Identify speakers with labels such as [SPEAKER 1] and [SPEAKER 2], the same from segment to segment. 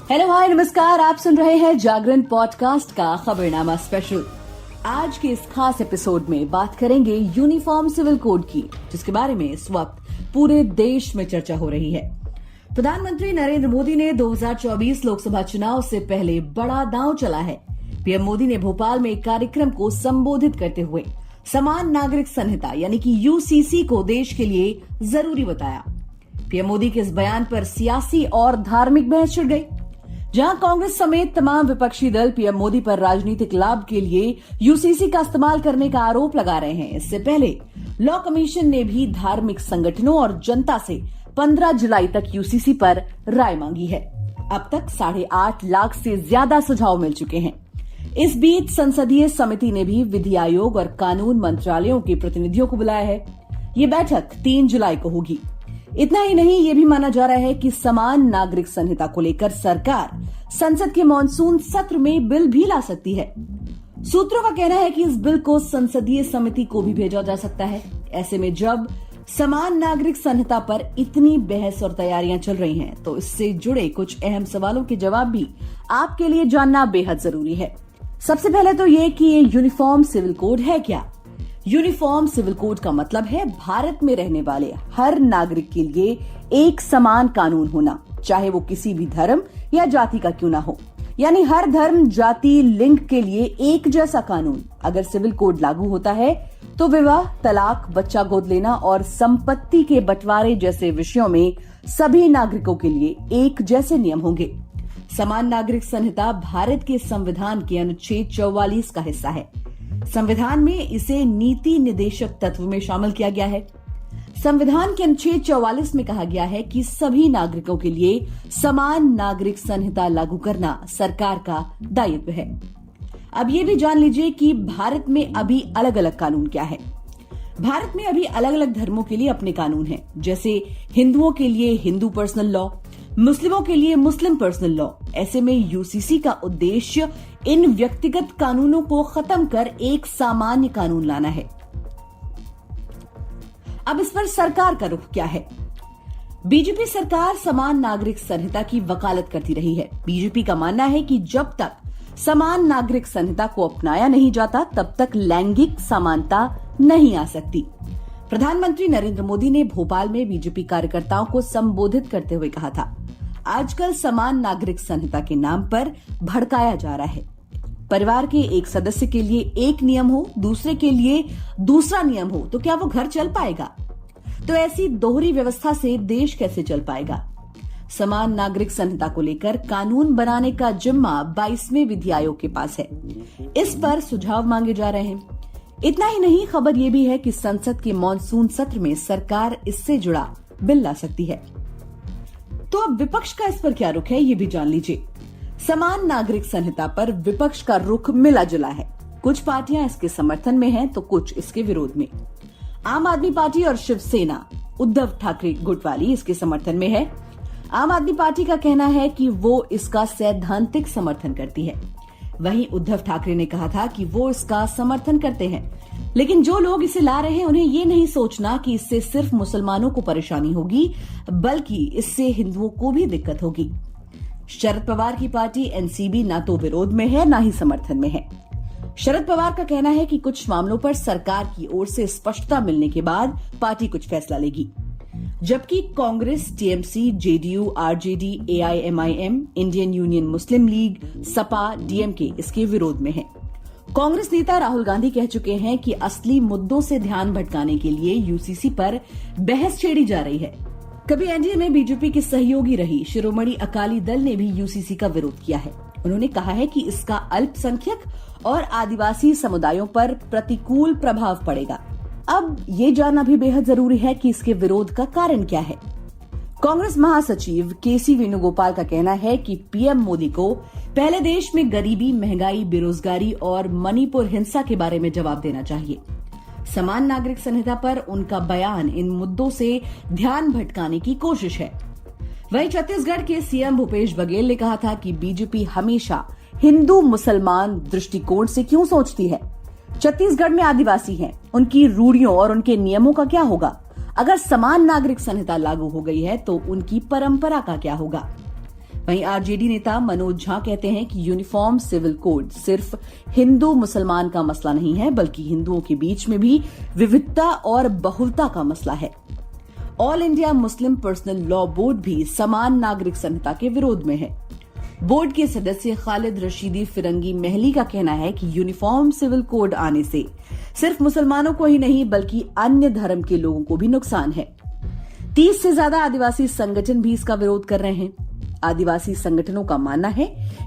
[SPEAKER 1] Hello hi नमस्कार, आप सुन रहे हैं जागरण पॉडकास्ट का खबरनामा स्पेशल। आज के इस खास एपिसोड में बात करेंगे यूनिफॉर्म सिविल कोड की, जिसके बारे में इस वक्त पूरे देश में चर्चा हो रही है। प्रधानमंत्री नरेंद्र मोदी ने 2024 लोकसभा चुनाव से पहले बड़ा दांव चला है। पीएम मोदी ने भोपाल में एक कार्यक्रम को संबोधित करते हुए समान नागरिक संहिता यानी कि यूसीसी को देश के लिए जरूरी बताया। पीएम मोदी के इस बयान पर सियासी और धार्मिक बहस छिड़ गई, जहां कांग्रेस समेत तमाम विपक्षी दल पीएम मोदी पर राजनीतिक लाभ के लिए यूसीसी का इस्तेमाल करने का आरोप लगा रहे हैं। इससे पहले लॉ कमीशन ने भी धार्मिक संगठनों और जनता से 15 जुलाई तक यूसीसी पर राय मांगी है। अब तक 8.5 लाख से ज्यादा सुझाव मिल चुके हैं। इस बीच संसदीय समिति ने भी विधि आयोग और कानून मंत्रालयों के प्रतिनिधियों को बुलाया है। ये बैठक 3 जुलाई को होगी। इतना ही नहीं, ये भी माना जा रहा है कि समान नागरिक संहिता को लेकर सरकार संसद के मॉनसून सत्र में बिल भी ला सकती है। सूत्रों का कहना है कि इस बिल को संसदीय समिति को भी भेजा जा सकता है। ऐसे में जब समान नागरिक संहिता पर इतनी बहस और तैयारियां चल रही हैं, तो इससे जुड़े कुछ अहम सवालों के जवाब भी आपके लिए जानना बेहद जरूरी है। सबसे पहले तो ये कि ये यूनिफॉर्म सिविल कोड है क्या। यूनिफॉर्म सिविल कोड का मतलब है भारत में रहने वाले हर नागरिक के लिए एक समान कानून होना, चाहे वो किसी भी धर्म या जाति का क्यों ना हो। यानी हर धर्म, जाति, लिंग के लिए एक जैसा कानून। अगर सिविल कोड लागू होता है तो विवाह, तलाक, बच्चा गोद लेना और संपत्ति के बंटवारे जैसे विषयों में सभी नागरिकों के लिए एक जैसे नियम होंगे। समान नागरिक संहिता भारत के संविधान के अनुच्छेद 44 का हिस्सा है। संविधान में इसे नीति निदेशक तत्व में शामिल किया गया है। संविधान के अनुच्छेद 44 में कहा गया है कि सभी नागरिकों के लिए समान नागरिक संहिता लागू करना सरकार का दायित्व है। अब ये भी जान लीजिए कि भारत में अभी अलग अलग कानून क्या है। भारत में अभी अलग अलग धर्मों के लिए अपने कानून हैं, जैसे हिंदुओं के लिए हिंदू पर्सनल लॉ, मुस्लिमों के लिए मुस्लिम पर्सनल लॉ। ऐसे में यूसीसी का उद्देश्य इन व्यक्तिगत कानूनों को खत्म कर एक सामान्य कानून लाना है। अब इस पर सरकार का रुख क्या है। बीजेपी सरकार समान नागरिक संहिता की वकालत करती रही है। बीजेपी का मानना है कि जब तक समान नागरिक संहिता को अपनाया नहीं जाता, तब तक लैंगिक समानता नहीं आ सकती। प्रधानमंत्री नरेंद्र मोदी ने भोपाल में बीजेपी कार्यकर्ताओं को संबोधित करते हुए कहा था, आजकल समान नागरिक संहिता के नाम पर भड़काया जा रहा है। परिवार के एक सदस्य के लिए एक नियम हो, दूसरे के लिए दूसरा नियम हो, तो क्या वो घर चल पाएगा? तो ऐसी दोहरी व्यवस्था से देश कैसे चल पाएगा? समान नागरिक संहिता को लेकर कानून बनाने का जिम्मा 22वें विधि आयोग के पास है। इस पर सुझाव मांगे जा रहे हैं। इतना ही नहीं, खबर यह भी है कि संसद के मॉनसून सत्र में सरकार इससे जुड़ा बिल ला सकती है। तो अब विपक्ष का इस पर क्या रुख है, ये भी जान लीजिए। समान नागरिक संहिता पर विपक्ष का रुख मिला जुला है। कुछ पार्टियां इसके समर्थन में हैं, तो कुछ इसके विरोध में। आम आदमी पार्टी और शिवसेना, उद्धव ठाकरे गुट वाली, इसके समर्थन में है। आम आदमी पार्टी का कहना है कि वो इसका सैद्धांतिक समर्थन करती है। वहीं उद्धव ठाकरे ने कहा था कि वो इसका समर्थन करते हैं, लेकिन जो लोग इसे ला रहे हैं उन्हें ये नहीं सोचना कि इससे सिर्फ मुसलमानों को परेशानी होगी, बल्कि इससे हिंदुओं को भी दिक्कत होगी। शरद पवार की पार्टी एनसीबी ना तो विरोध में है, ना ही समर्थन में है। शरद पवार का कहना है कि कुछ मामलों पर सरकार की ओर से स्पष्टता मिलने के बाद पार्टी कुछ फैसला लेगी, जबकि Congress, TMC, JDU, RJD, AIMIM, Indian Union Muslim League, Sapa, DMK इसके विरोध में है। कांग्रेस नेता राहुल गांधी कह चुके हैं कि असली मुद्दों से ध्यान भटकाने के लिए यूसीसी पर बहस छेड़ी जा रही है। कभी एनडीए में बीजेपी की सहयोगी रही शिरोमणि अकाली दल ने भी यूसीसी का विरोध किया है। उन्होंने कहा है कि इसका अल्पसंख्यक और आदिवासी समुदायों पर प्रतिकूल प्रभाव पड़ेगा। अब ये जानना भी बेहद जरूरी है कि इसके विरोध का कारण क्या है। कांग्रेस महासचिव केसी वेणुगोपाल का कहना है कि पीएम मोदी को पहले देश में गरीबी, महंगाई, बेरोजगारी और मणिपुर हिंसा के बारे में जवाब देना चाहिए। समान नागरिक संहिता पर उनका बयान इन मुद्दों से ध्यान भटकाने की कोशिश है। वहीं छत्तीसगढ़ के सीएम भूपेश बघेल ने कहा था कि बीजेपी हमेशा हिंदू मुसलमान दृष्टिकोण से क्यों सोचती है। छत्तीसगढ़ में आदिवासी हैं, उनकी रूढ़ियों और उनके नियमों का क्या होगा? अगर समान नागरिक संहिता लागू हो गई है तो उनकी परंपरा का क्या होगा? वहीं आरजेडी नेता मनोज झा कहते हैं कि यूनिफॉर्म सिविल कोड सिर्फ हिंदू मुसलमान का मसला नहीं है, बल्कि हिंदुओं के बीच में भी विविधता और बहुलता का मसला है। All India Muslim personal law board भी समान नागरिक संहिता के विरोध में है। बोर्ड के सदस्य खालिद रशीदी फिरंगी महली का कहना है कि यूनिफॉर्म सिविल कोड आने से सिर्फ मुसलमानों को ही नहीं बल्कि अन्य धर्म के लोगों को भी नुकसान है। 30 से ज्यादा आदिवासी संगठन भी इसका विरोध कर रहे हैं। आदिवासी संगठनों का मानना है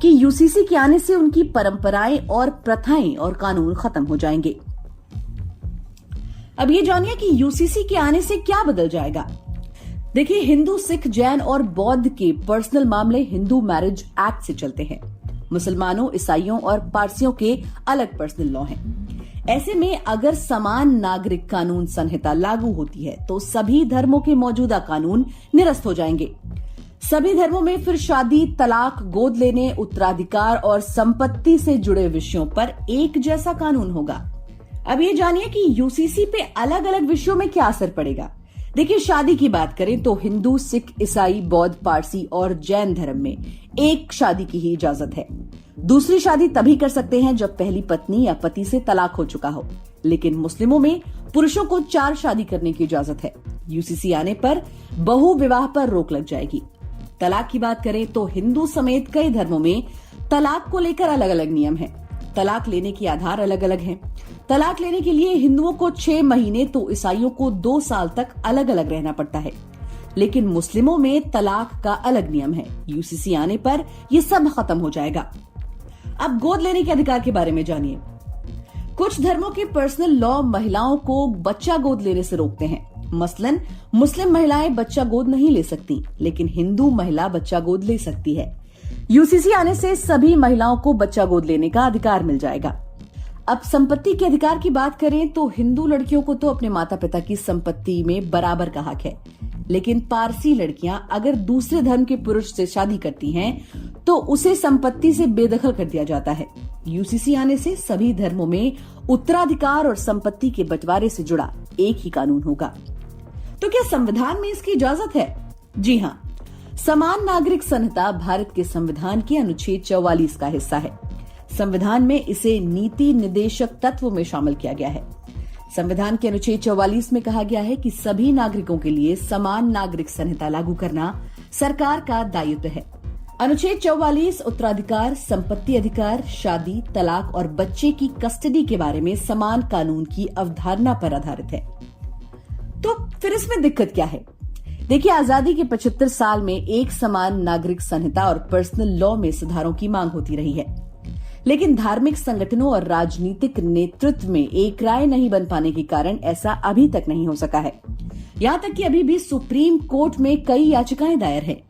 [SPEAKER 1] कि यूसीसी के आने से उनकी परंपराएं और प्रथाएं और कानून खत्म हो जाएंगे। अब ये जानिए कि यूसीसी के आने से क्या बदल जाएगा। देखिए, हिंदू, सिख, जैन और बौद्ध के पर्सनल मामले हिंदू मैरिज एक्ट से चलते हैं। मुसलमानों, ईसाइयों और पारसियों के अलग पर्सनल लॉ हैं। ऐसे में अगर समान नागरिक कानून संहिता लागू होती है तो सभी धर्मों के मौजूदा कानून निरस्त हो जाएंगे। सभी धर्मों में फिर शादी, तलाक, गोद लेने, उत्तराधिकार और संपत्ति से जुड़े विषयों पर एक जैसा कानून होगा। अब ये जानिए कि यूसीसी पे अलग अलग विषयों में क्या असर पड़ेगा। देखिए, शादी की बात करें तो हिंदू, सिख, ईसाई, बौद्ध, पारसी और जैन धर्म में एक शादी की ही इजाजत है। दूसरी शादी तभी कर सकते हैं जब पहली पत्नी या पति से तलाक हो चुका हो। लेकिन मुस्लिमों में पुरुषों को 4 शादी करने की इजाजत है। यूसीसी आने पर बहु विवाह पर रोक लग जाएगी। तलाक की बात करें तो हिंदू समेत कई धर्मों में तलाक को लेकर अलग अलग नियम हैं। तलाक लेने के आधार अलग अलग हैं। तलाक लेने के लिए हिंदुओं को 6 महीने तो ईसाइयों को 2 साल तक अलग अलग रहना पड़ता है। लेकिन मुस्लिमों में तलाक का अलग नियम है। यूसीसी आने पर यह सब खत्म हो जाएगा। अब गोद लेने के अधिकार के बारे में जानिए। कुछ धर्मों के पर्सनल लॉ महिलाओं को बच्चा गोद लेने से रोकते हैं। मसलन मुस्लिम महिलाएं बच्चा गोद नहीं ले सकती, लेकिन हिंदू महिला बच्चा गोद ले सकती है। यूसीसी आने से सभी महिलाओं को बच्चा गोद लेने का अधिकार मिल जाएगा। अब संपत्ति के अधिकार की बात करें तो हिंदू लड़कियों को तो अपने माता पिता की संपत्ति में बराबर का हक है, लेकिन पारसी लड़कियां अगर दूसरे धर्म के पुरुष से शादी करती हैं तो उसे संपत्ति से बेदखल कर दिया जाता है। यूसीसी आने से सभी धर्मों में उत्तराधिकार और संपत्ति के बंटवारे से जुड़ा एक ही कानून होगा। तो क्या संविधान में इसकी इजाजत है? जी हाँ, समान नागरिक संहिता भारत के संविधान के अनुच्छेद 44 का हिस्सा है। संविधान में इसे नीति निर्देशक तत्व में शामिल किया गया है। संविधान के अनुच्छेद 44 में कहा गया है कि सभी नागरिकों के लिए समान नागरिक संहिता लागू करना सरकार का दायित्व है। अनुच्छेद 44 उत्तराधिकार, संपत्ति अधिकार, शादी, तलाक और बच्चे की कस्टडी के बारे में समान कानून की अवधारणा पर आधारित है। तो फिर इसमें दिक्कत क्या है? देखिए, आजादी के 75 साल में एक समान नागरिक संहिता और पर्सनल लॉ में सुधारों की मांग होती रही है, लेकिन धार्मिक संगठनों और राजनीतिक नेतृत्व में एक राय नहीं बन पाने के कारण ऐसा अभी तक नहीं हो सका है। यहाँ तक कि अभी भी सुप्रीम कोर्ट में कई याचिकाएं दायर हैं।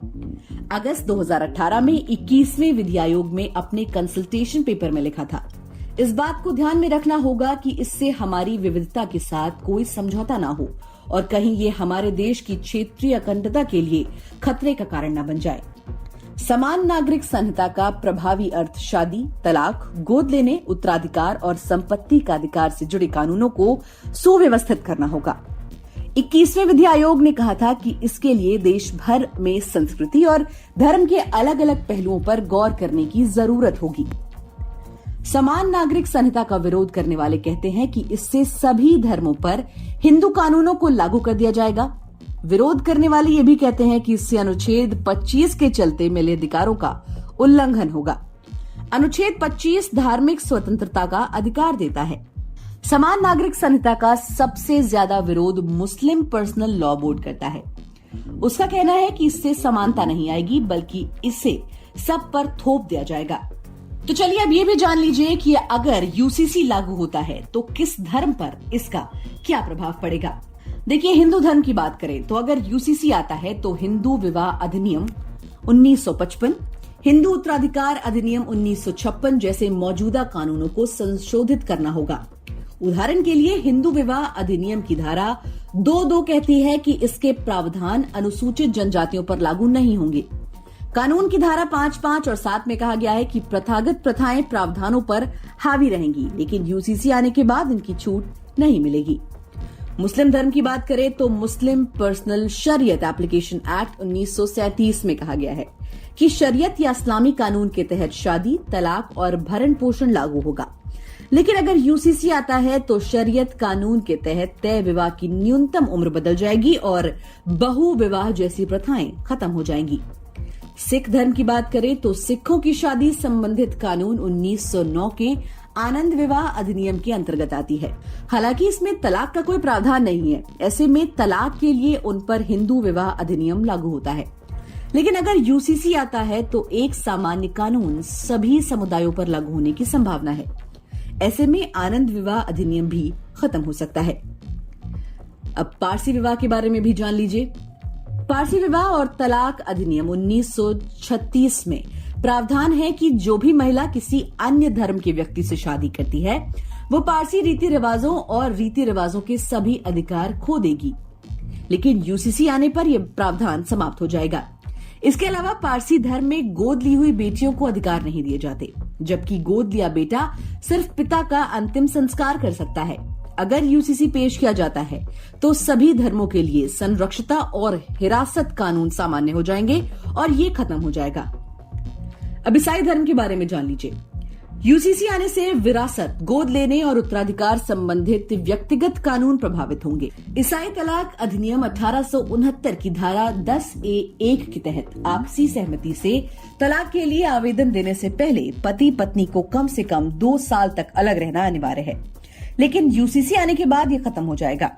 [SPEAKER 1] अगस्त 2018 में 21वें विधि आयोग में अपने कंसल्टेशन पेपर में लिखा था, इस बात को ध्यान में रखना होगा कि इससे हमारी विविधता के साथ कोई समझौता ना हो और कहीं ये हमारे देश की क्षेत्रीय अखंडता के लिए खतरे का कारण न बन जाए। समान नागरिक संहिता का प्रभावी अर्थ शादी, तलाक, गोद लेने, उत्तराधिकार और संपत्ति का अधिकार से जुड़े कानूनों को सुव्यवस्थित करना होगा। 21वें विधि आयोग ने कहा था कि इसके लिए देश भर में संस्कृति और धर्म के अलग अलग पहलुओं पर गौर करने की जरूरत होगी। समान नागरिक संहिता का विरोध करने वाले कहते हैं कि इससे सभी धर्मों पर हिंदू कानूनों को लागू कर दिया जाएगा। विरोध करने वाले ये भी कहते हैं कि इससे अनुच्छेद 25 के चलते मिले अधिकारों का उल्लंघन होगा। अनुच्छेद 25 धार्मिक स्वतंत्रता का अधिकार देता है। समान नागरिक संहिता का सबसे ज्यादा विरोध मुस्लिम पर्सनल लॉ बोर्ड करता है। उसका कहना है कि इससे समानता नहीं आएगी, बल्कि इसे सब पर थोप दिया जाएगा। तो चलिए अब ये भी जान लीजिए कि अगर यूसीसी लागू होता है तो किस धर्म पर इसका क्या प्रभाव पड़ेगा। देखिए, हिंदू धर्म की बात करें तो अगर यूसीसी आता है तो हिंदू विवाह अधिनियम 1955, हिंदू उत्तराधिकार अधिनियम 1956 जैसे मौजूदा कानूनों को संशोधित करना होगा। उदाहरण के लिए हिंदू विवाह अधिनियम की धारा 2(2) कहती है कि इसके प्रावधान अनुसूचित जनजातियों पर लागू नहीं होंगे। कानून की धारा 5(5) और 7 में कहा गया है कि प्रथागत प्रथाएं प्रावधानों पर हावी रहेंगी, लेकिन यूसीसी आने के बाद इनकी छूट नहीं मिलेगी। मुस्लिम धर्म की बात करें तो मुस्लिम पर्सनल शरीयत एप्लीकेशन एक्ट 1937 में कहा गया है कि शरीयत या इस्लामी कानून के तहत शादी, तलाक और भरण पोषण लागू होगा। लेकिन अगर यूसीसी आता है तो शरीयत कानून के तहत तय विवाह की न्यूनतम उम्र बदल जाएगी और बहु विवाह जैसी प्रथाएं खत्म हो जाएंगी। सिख धर्म की बात करें तो सिखों की शादी संबंधित कानून 1909 के आनंद विवाह अधिनियम के अंतर्गत आती है। हालांकि इसमें तलाक का कोई प्रावधान नहीं है। ऐसे में तलाक के लिए उन पर हिंदू विवाह अधिनियम लागू होता है। लेकिन अगर यूसीसी आता है तो एक सामान्य कानून सभी समुदायों पर लागू होने की संभावना है। ऐसे में आनंद विवाह अधिनियम भी खत्म हो सकता है। अब पारसी विवाह के बारे में भी जान लीजिए। पारसी विवाह और तलाक अधिनियम 1936 में प्रावधान है कि जो भी महिला किसी अन्य धर्म के व्यक्ति से शादी करती है वो पारसी रीति रिवाजों और रीति रिवाजों के सभी अधिकार खो देगी। लेकिन यूसीसी आने पर यह प्रावधान समाप्त हो जाएगा। इसके अलावा पारसी धर्म में गोद ली हुई बेटियों को अधिकार नहीं दिए जाते, जबकि गोद लिया बेटा सिर्फ पिता का अंतिम संस्कार कर सकता है। अगर यूसीसी पेश किया जाता है तो सभी धर्मों के लिए संरक्षिता और हिरासत कानून सामान्य हो जाएंगे और ये खत्म हो जाएगा। अब ईसाई धर्म के बारे में जान लीजिए। यूसीसी आने से विरासत, गोद लेने और उत्तराधिकार संबंधित व्यक्तिगत कानून प्रभावित होंगे। ईसाई तलाक अधिनियम 1869 की धारा 10A(1) के तहत आपसी सहमति से तलाक के लिए आवेदन देने से पहले पति पत्नी को कम से कम 2 साल तक अलग रहना अनिवार्य है। लेकिन यूसीसी आने के बाद ये खत्म हो जाएगा।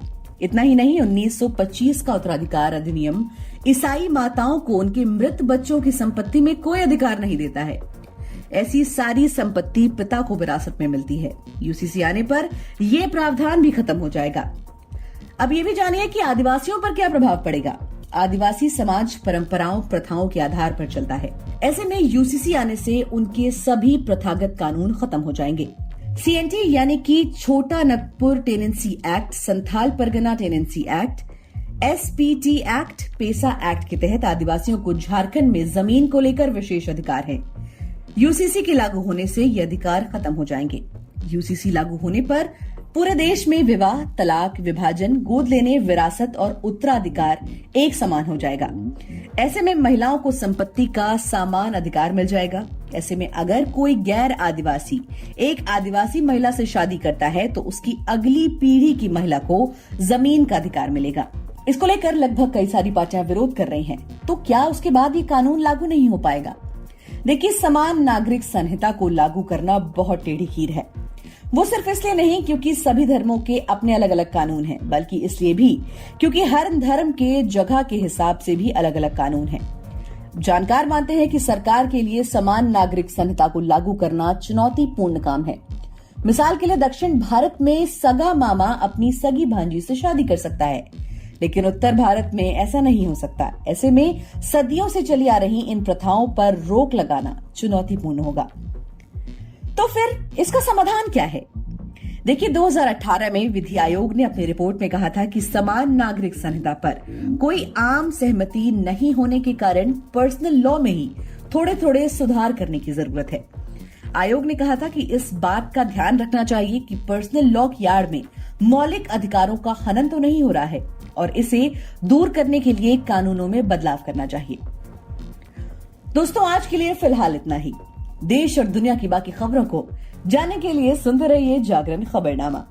[SPEAKER 1] इतना ही नहीं, 1925 का उत्तराधिकार अधिनियम ईसाई माताओं को उनके मृत बच्चों की संपत्ति में कोई अधिकार नहीं देता है। ऐसी सारी संपत्ति पिता को विरासत में मिलती है। यूसीसी आने पर यह प्रावधान भी खत्म हो जाएगा। अब ये भी जानिए कि आदिवासियों पर क्या प्रभाव पड़ेगा। आदिवासी समाज परंपराओं, प्रथाओं के आधार पर चलता है। ऐसे में यूसीसी आने से उनके सभी प्रथागत कानून खत्म हो जाएंगे। CNT यानी कि Chota Nagpur tenancy act, Santhal Pargana tenancy act, SPT act, PESA act के तहत आदिवासियों को झारखंड में जमीन को लेकर विशेष अधिकार है। यूसीसी के लागू होने से ये अधिकार खत्म हो जाएंगे। यूसीसी लागू होने पर पूरे देश में विवाह, तलाक, विभाजन, गोद लेने, विरासत और उत्तराधिकार एक समान हो जाएगा। ऐसे में महिलाओं को संपत्ति का समान अधिकार मिल जाएगा। ऐसे में अगर कोई गैर आदिवासी एक आदिवासी महिला से शादी करता है तो उसकी अगली पीढ़ी की महिला को जमीन का अधिकार मिलेगा। इसको लेकर लगभग कई सारी पार्टियां विरोध कर रही हैं। तो क्या उसके बाद ये कानून लागू नहीं हो पाएगा? देखिए, समान नागरिक संहिता को लागू करना बहुत टेढ़ी खीर है। वो सिर्फ इसलिए नहीं क्योंकि सभी धर्मों के अपने अलग अलग कानून हैं, बल्कि इसलिए भी क्योंकि हर धर्म के जगह के हिसाब से भी अलग अलग कानून हैं। जानकार मानते हैं कि सरकार के लिए समान नागरिक संहिता को लागू करना चुनौतीपूर्ण काम है। मिसाल के लिए दक्षिण भारत में सगा मामा अपनी सगी भांजी से शादी कर सकता है, लेकिन उत्तर भारत में ऐसा नहीं हो सकता। ऐसे में सदियों से चली आ रही इन प्रथाओं पर रोक लगाना चुनौतीपूर्ण होगा। तो फिर इसका समाधान क्या है? देखिए, 2018 में विधि आयोग ने अपनी रिपोर्ट में कहा था कि समान नागरिक संहिता पर कोई आम सहमति नहीं होने के कारण पर्सनल लॉ में ही थोड़े थोड़े सुधार करने की जरूरत है। आयोग ने कहा था कि इस बात का ध्यान रखना चाहिए कि पर्सनल लॉ की आड़ में मौलिक अधिकारों का हनन तो नहीं हो रहा है और इसे दूर करने के लिए कानूनों में बदलाव करना चाहिए। दोस्तों, आज के लिए फिलहाल इतना ही। देश और दुनिया की बाकी खबरों को जानने के लिए सुनते रहिए जागरण खबरनामा।